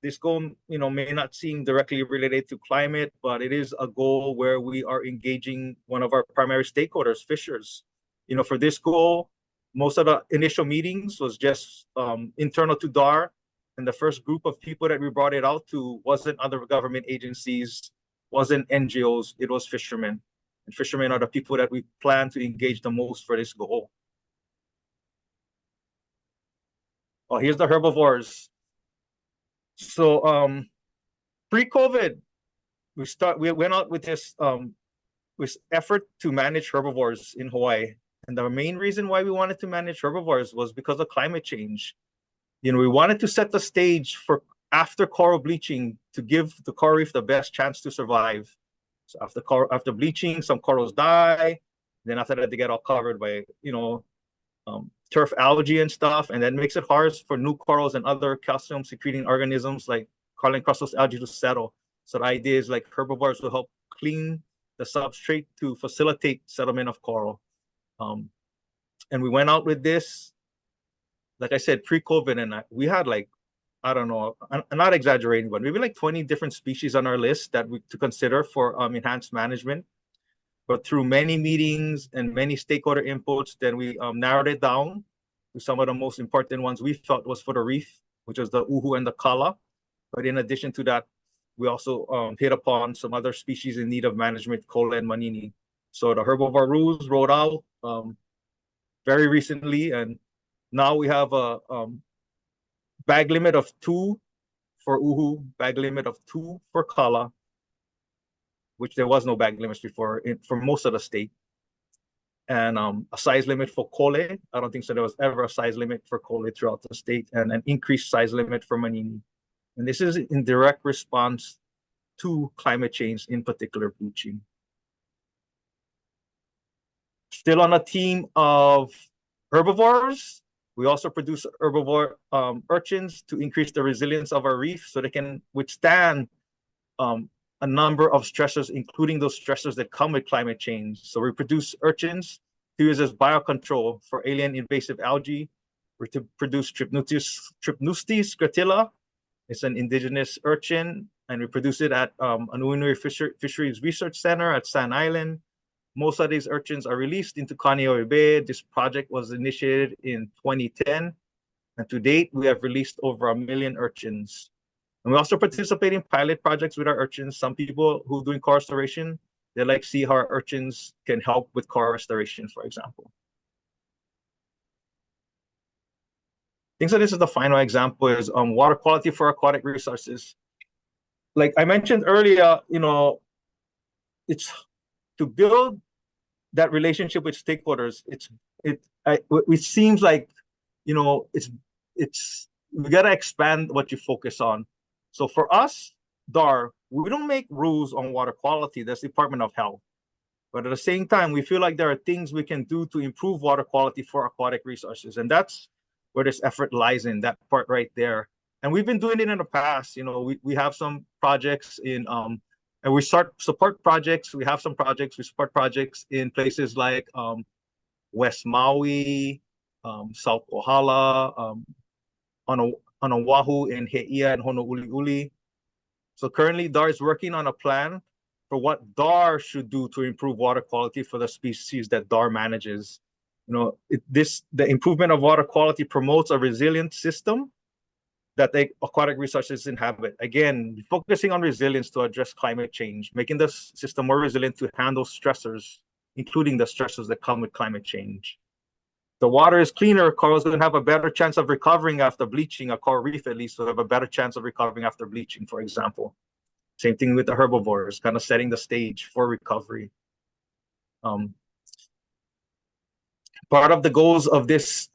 This goal, may not seem directly related to climate, but it is a goal where we are engaging one of our primary stakeholders, fishers. For this goal, most of the initial meetings was just internal to DAR, and the first group of people that we brought it out to wasn't other government agencies, wasn't NGOs, it was fishermen. And fishermen are the people that we plan to engage the most for this goal. Oh, here's the herbivores. So pre-COVID, we went out with this effort to manage herbivores in Hawaii. And the main reason why we wanted to manage herbivores was because of climate change. We wanted to set the stage for after coral bleaching to give the coral reef the best chance to survive. So after bleaching, some corals die. Then after that, they get all covered by turf algae and stuff, and that makes it hard for new corals and other calcium secreting organisms like coralline crustal algae to settle. So the idea is like herbivores will help clean the substrate to facilitate settlement of coral. And we went out with this, like I said, pre-COVID, and we had like, I don't know, I'm not exaggerating, but maybe like 20 different species on our list that to consider for enhanced management. But through many meetings and many stakeholder inputs, then we narrowed it down to some of the most important ones we felt was for the reef, which is the uhu and the kala. But in addition to that, we also hit upon some other species in need of management, kola and manini. So the herbivore rules rolled out very recently, and now we have a bag limit of 2 for uhu, bag limit of 2 for kala, which there was no bag limits before for most of the state. And a size limit for kole. I don't think so there was ever a size limit for kole throughout the state, and an increased size limit for manini. And this is in direct response to climate change, in particular bleaching. Still on a theme of herbivores, we also produce herbivore urchins to increase the resilience of our reef so they can withstand a number of stressors, including those stressors that come with climate change. So we produce urchins to use as biocontrol for alien invasive algae. We're to produce Trypnustes scrotilla. It's an indigenous urchin, and we produce it at Anuenue Fisheries Research Center at Sand Island. Most of these urchins are released into Kaneohe Bay. This project was initiated in 2010, and to date, we have released over 1 million urchins. And we also participate in pilot projects with our urchins. Some people who are doing coral restoration, they like to see how our urchins can help with coral restoration, for example. I think so this is the final example is water quality for aquatic resources. Like I mentioned earlier, you know, it's to build that relationship with stakeholders. It seems like, you know, we gotta expand what you focus on. So for us, DAR, we don't make rules on water quality. That's Department of Health. But at the same time, we feel like there are things we can do to improve water quality for aquatic resources. And that's where this effort lies in, that part right there. And we've been doing it in the past. You know, we have some projects in, and we support projects. We have some projects, we support projects in places like West Maui, South Kohala, on Oahu, in He'ia, and Honouliuli. So currently, DAR is working on a plan for what DAR should do to improve water quality for the species that DAR manages. You know, the improvement of water quality promotes a resilient system that the aquatic resources inhabit. Again, focusing on resilience to address climate change, making the system more resilient to handle stressors, including the stressors that come with climate change. The water is cleaner, corals will have a better chance of recovering after bleaching. A coral reef, at least, will have a better chance of recovering after bleaching, for example. Same thing with the herbivores, kind of setting the stage for recovery. Part of the goals of this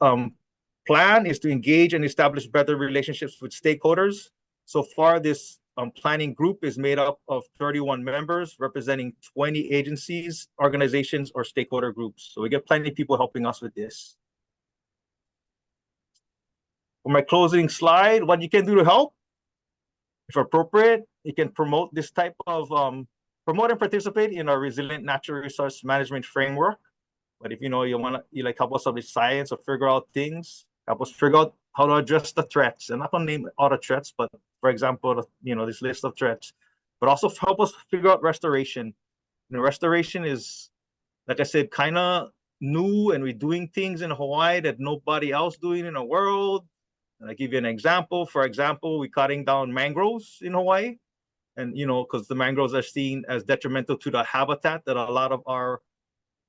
plan is to engage and establish better relationships with stakeholders. So far, this planning group is made up of 31 members representing 20 agencies, organizations, or stakeholder groups. So we get plenty of people helping us with this. For my closing slide, what you can do to help, if appropriate, you can promote this type of, promote and participate in our resilient natural resource management framework. But if you know, you like help us with science or figure out things, help us figure out how to address the threats. I'm not gonna name all the threats, but for example, you know, this list of threats, but also help us figure out restoration. You know, restoration is, like I said, kind of new, and we're doing things in Hawaii that nobody else doing in the world. And I give you an example. For example, we're cutting down mangroves in Hawaii, and you know, because the mangroves are seen as detrimental to the habitat that a lot of our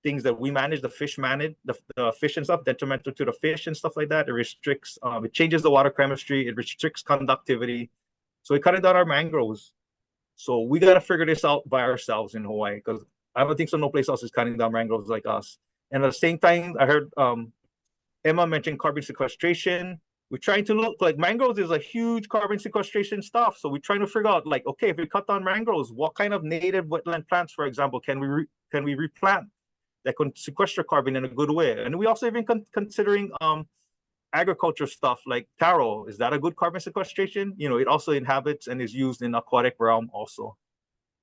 things that we manage, the fish manage, the fish and stuff, detrimental to the fish and stuff like that. It restricts, it changes the water chemistry, it restricts conductivity. So we're cutting down our mangroves. So we got to figure this out by ourselves in Hawaii, because I don't think so no place else is cutting down mangroves like us. And at the same time, I heard Emma mention carbon sequestration. We're trying to look like mangroves is a huge carbon sequestration stuff. So we're trying to figure out, like, okay, if we cut down mangroves, what kind of native wetland plants, for example, can we replant that can sequester carbon in a good way? And we also even considering agriculture stuff like taro. Is that a good carbon sequestration? You know, it also inhabits and is used in aquatic realm also.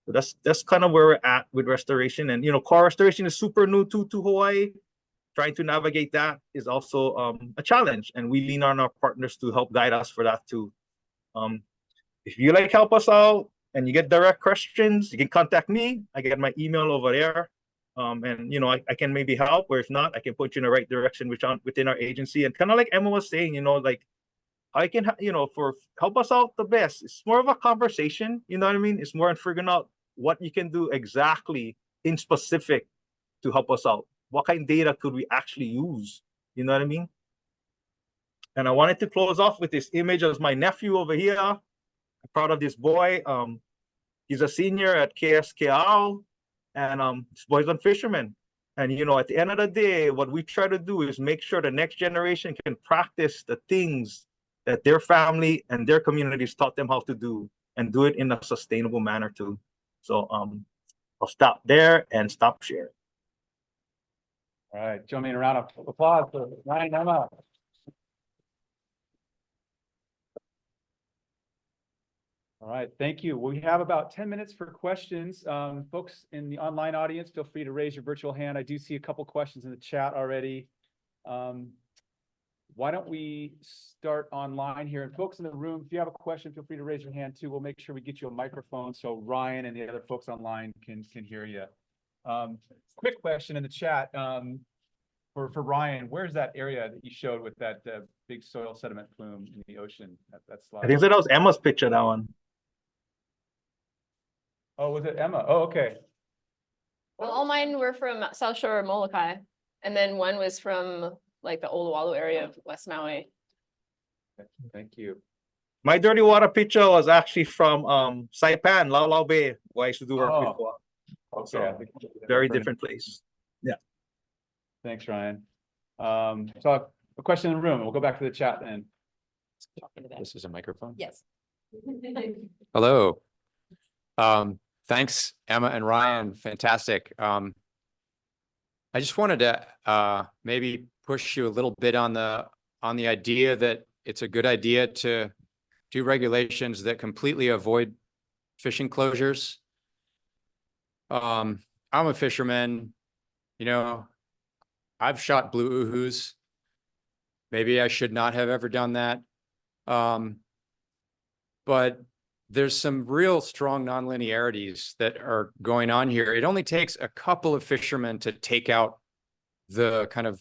So that's kind of where we're at with restoration. And you know, coral restoration is super new to Hawaii. Trying to navigate that is also a challenge, and we lean on our partners to help guide us for that too. If you like help us out and you get direct questions, you can contact me. I get my email over there. And you know, I can maybe help, or if not, I can put you in the right direction within our agency. And kind of like Emma was saying, you know, like I can, you know, for help us out the best. It's more of a conversation, you know what I mean? It's more in figuring out what you can do exactly in specific to help us out? What kind of data could we actually use? You know what I mean? And I wanted to close off with this image of my nephew over here. I'm proud of this boy. He's a senior at KSKL, and this boy's a fisherman. And, you know, at the end of the day, what we try to do is make sure the next generation can practice the things that their family and their communities taught them how to do, and do it in a sustainable manner too. So I'll stop there and stop sharing. All right, join me in a round of applause for Ryan and Emma. All right, thank you. We have about 10 minutes for questions. Folks in the online audience, feel free to raise your virtual hand. I do see a couple questions in the chat already. Why don't we start online here? And folks in the room, if you have a question, feel free to raise your hand too. We'll make sure we get you a microphone so Ryan and the other folks online can hear you. Quick question in the chat for Ryan. Where's that area that you showed with that big soil sediment plume in the ocean? That slide. I think that was Emma's picture, that one. Oh, was it Emma? Oh, okay. Well, all mine were from South Shore Molokai, and then one was from like the Oluwalu area of West Maui. Thank you. My dirty water picture was actually from Saipan, Lau Lau Bay, where I used to do work before. Okay. So, very different place. Yeah. Thanks, Ryan. So a question in the room. We'll go back to the chat then. This is a microphone. Yes. Hello. Thanks, Emma and Ryan. Fantastic. I just wanted to maybe push you a little bit on the idea that it's a good idea to do regulations that completely avoid fishing closures. I'm a fisherman, you know, I've shot blue uhus. Maybe I should not have ever done that. But there's some real strong nonlinearities that are going on here. It only takes a couple of fishermen to take out the kind of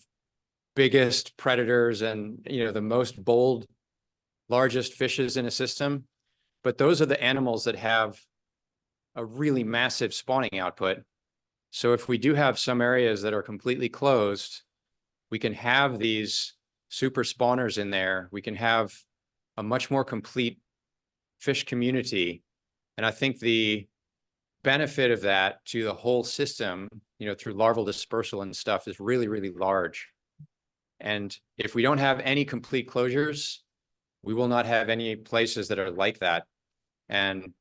biggest predators and, you know, the most bold, largest fishes in a system. But those are the animals that have a really massive spawning output. So if we do have some areas that are completely closed, we can have these super spawners in there. We can have a much more complete fish community. And I think the benefit of that to the whole system, you know, through larval dispersal and stuff is really, really large. And if we don't have any complete closures, we will not have any places that are like that. And,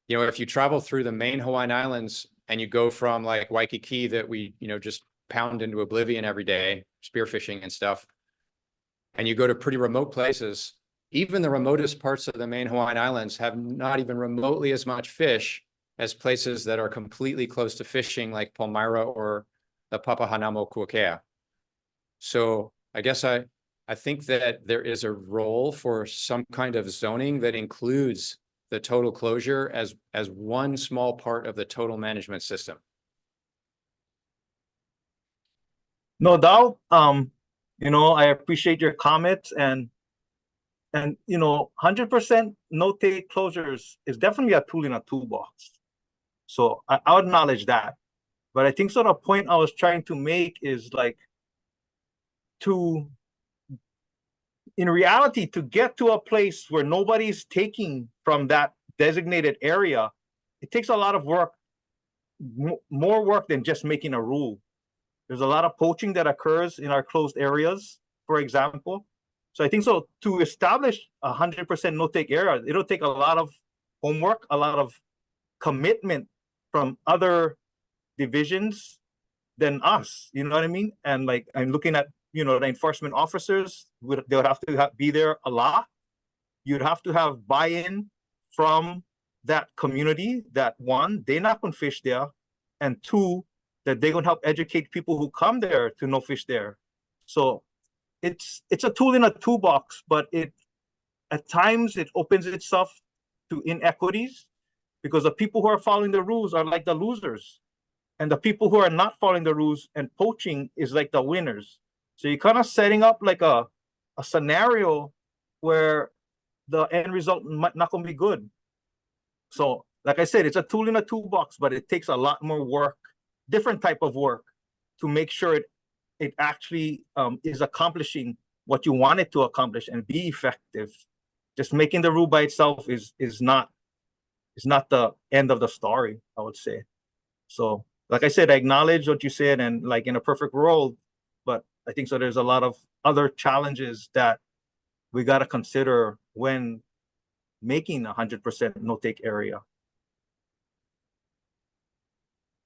you know, if you travel through the main Hawaiian Islands and you go from like Waikiki that we, you know, just pound into oblivion every day, spearfishing and stuff, and you go to pretty remote places, even the remotest parts of the main Hawaiian Islands have not even remotely as much fish as places that are completely close to fishing like Palmyra or the Papahanamo Kuakea. So I guess I think that there is a role for some kind of zoning that includes the total closure as one small part of the total management system. No doubt. You know, I appreciate your comments, and you know, 100% no-take closures is definitely a tool in a toolbox. So I acknowledge that. But I think sort of point I was trying to make is like in reality, to get to a place where nobody's taking from that designated area, it takes a lot of work, more work than just making a rule. There's a lot of poaching that occurs in our closed areas, for example. So I think so to establish 100% no-take area, it'll take a lot of homework, a lot of commitment from other divisions than us, you know what I mean? And like, I'm looking at, you know, the enforcement officers, they would have to be there a lot. You'd have to have buy-in from that community that one, they're not going to fish there, and two, that they're going to help educate people who come there to no fish there. So it's a tool in a toolbox, but at times it opens itself to inequities because the people who are following the rules are like the losers, and the people who are not following the rules and poaching is like the winners. So you're kind of setting up like a scenario where the end result might not going to be good. So like I said, it's a tool in a toolbox, but it takes a lot more work, different type of work to make sure it actually is accomplishing what you want it to accomplish and be effective. Just making the rule by itself is not the end of the story, I would say. So, like I said, I acknowledge what you said, and like in a perfect world, but I think so there's a lot of other challenges that we got to consider when making 100% no-take area.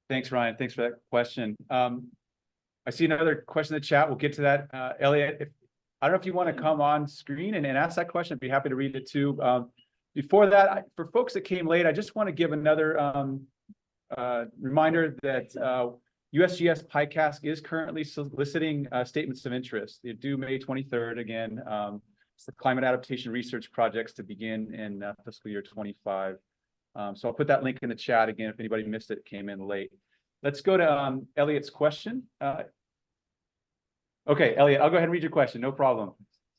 Thanks, Ryan. Thanks for that question. I see another question in the chat. We'll get to that. Elliot, I don't know if you want to come on screen and ask that question. I'd be happy to read it too. Before that, for folks that came late, I just want to give another reminder that USGS PI-CASC is currently soliciting statements of interest. They're due May 23rd. Again, it's the climate adaptation research projects to begin in fiscal year 25. So I'll put that link in the chat again if anybody missed it, came in late. Let's go to Elliot's question. Okay, Elliot, I'll go ahead and read your question, no problem.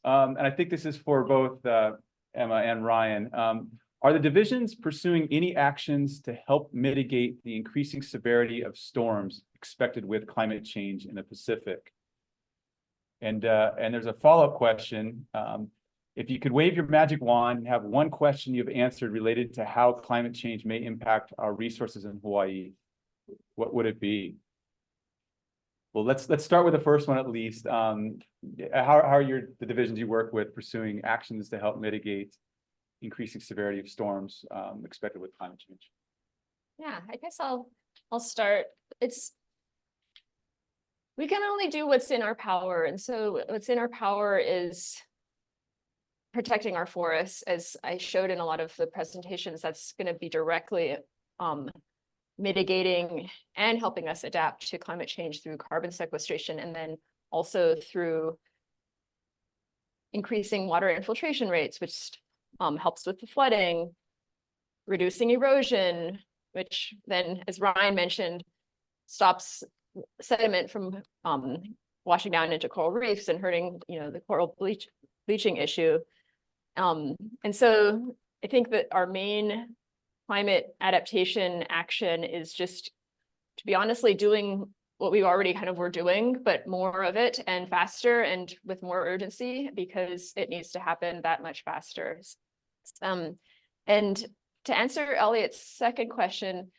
And I think this is for both Emma and Ryan. Are the divisions pursuing any actions to help mitigate the increasing severity of storms expected with climate change in the Pacific? And there's a follow-up question. If you could wave your magic wand and have one question you've answered related to how climate change may impact our resources in Hawaii, what would it be? Well, let's start with the first one at least. How are the divisions you work with pursuing actions to help mitigate increasing severity of storms expected with climate change? Yeah, I guess I'll start. We can only do what's in our power, and so what's in our power is protecting our forests. As I showed in a lot of the presentations, that's going to be directly mitigating and helping us adapt to climate change through carbon sequestration, and then also through increasing water infiltration rates, which helps with the flooding, reducing erosion, which then, as Ryan mentioned, stops sediment from washing down into coral reefs and hurting, the coral bleaching issue. And so I think that our main climate adaptation action is just, to be honestly, doing what we already kind of were doing, but more of it and faster and with more urgency, because it needs to happen that much faster. And to answer Elliot's second question,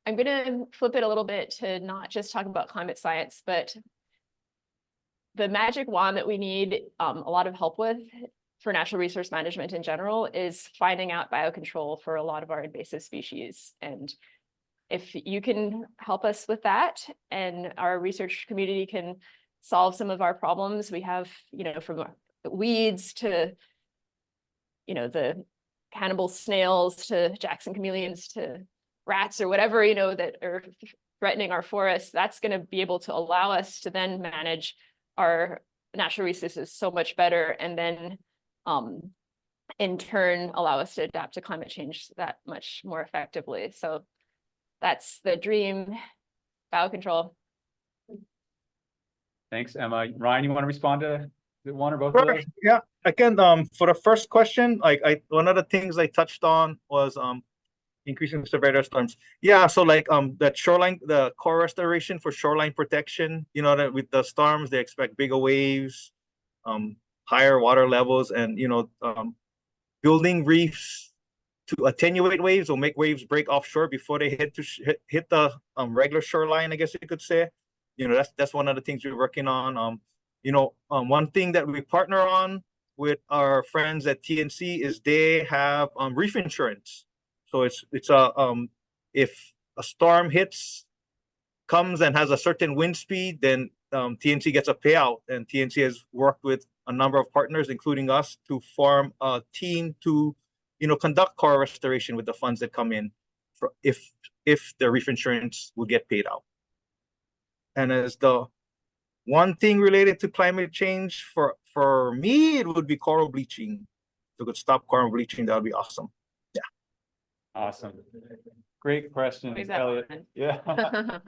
I'm going to flip it a little bit to not just talk about climate science, but the magic wand that we need a lot of help with for natural resource management in general is finding out biocontrol for a lot of our invasive species. And if you can help us with that, and our research community can solve some of our problems, we have, from weeds to, the cannibal snails to Jackson chameleons to rats or whatever, that are threatening our forests, that's going to be able to allow us to then manage our natural resources so much better, and then in turn allow us to adapt to climate change that much more effectively. So that's the dream, biocontrol. Thanks, Emma. Ryan, you want to respond to one or both of those? Yeah, again, for the first question, one of the things I touched on was increasing the severity of storms. Yeah, so that shoreline, the core restoration for shoreline protection, that with the storms, they expect bigger waves, higher water levels, and building reefs to attenuate waves or make waves break offshore before they hit the regular shoreline, I guess you could say. That's one of the things we're working on. One thing that we partner on with our friends at TNC is they have reef insurance. So it's if a storm comes and has a certain wind speed, then TNC gets a payout, and TNC has worked with a number of partners, including us, to form a team to, conduct coral restoration with the funds that come in, if the reef insurance would get paid out. And as the one thing related to climate change, for me, it would be coral bleaching. If we could stop coral bleaching, that would be awesome. Yeah. Awesome. Great question, Elliot. One? Yeah.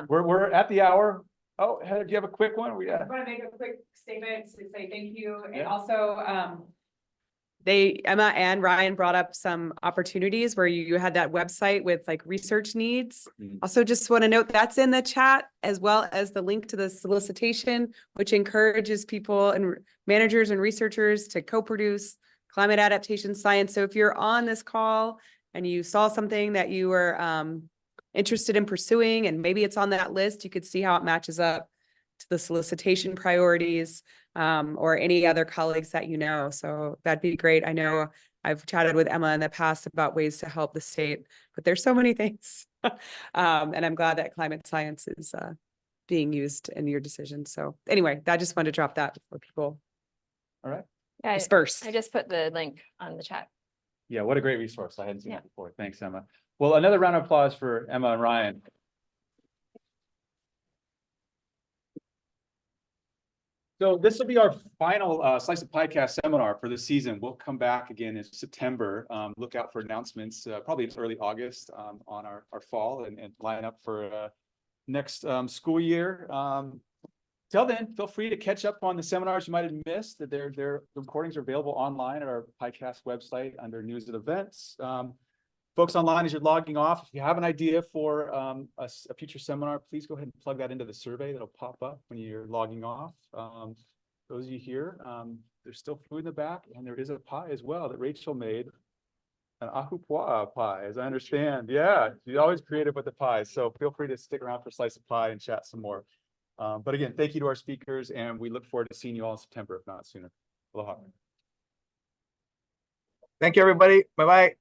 we're at the hour. Oh, Heather, do you have a quick one? I just want to make a quick statement to say thank you. And Yeah. also, Emma and Ryan brought up some opportunities where you had that website with like research needs. Mhm. Also, just want to note that's in the chat, as well as the link to the solicitation, which encourages people and managers and researchers to co-produce climate adaptation science. So if you're on this call and you saw something that you were interested in pursuing, and maybe it's on that list, you could see how it matches up to the solicitation priorities, or any other colleagues that you know. So that'd be great. I know I've chatted with Emma in the past about ways to help the state, but there's so many things. And I'm glad that climate science is being used in your decisions. So anyway, I just wanted to drop that before people All right. Yeah, disperse. I just put the link on the chat. Yeah, what a great resource. I hadn't seen Yeah. it before. Thanks, Emma. Well, another round of applause for Emma and Ryan. So this will be our final Slice of PI-CASC seminar for the season. We'll come back again in September. Look out for announcements, probably in early August, on our fall and line up for next school year. Till then, feel free to catch up on the seminars you might have missed. That their recordings are available online at our PI-CASC website under news and events. Folks online, as you're logging off, if you have an idea for a future seminar, please go ahead and plug that into the survey that'll pop up when you're logging off. Those of you here, there's still food in the back, and there is a pie as well that Rachel made. An ahupua'a pie, as I understand. Yeah, she's always creative with the pies. So feel free to stick around for Slice of Pie and chat some more. But again, thank you to our speakers, and we look forward to seeing you all in September, if not sooner. Aloha. Thank you, everybody. Bye-bye.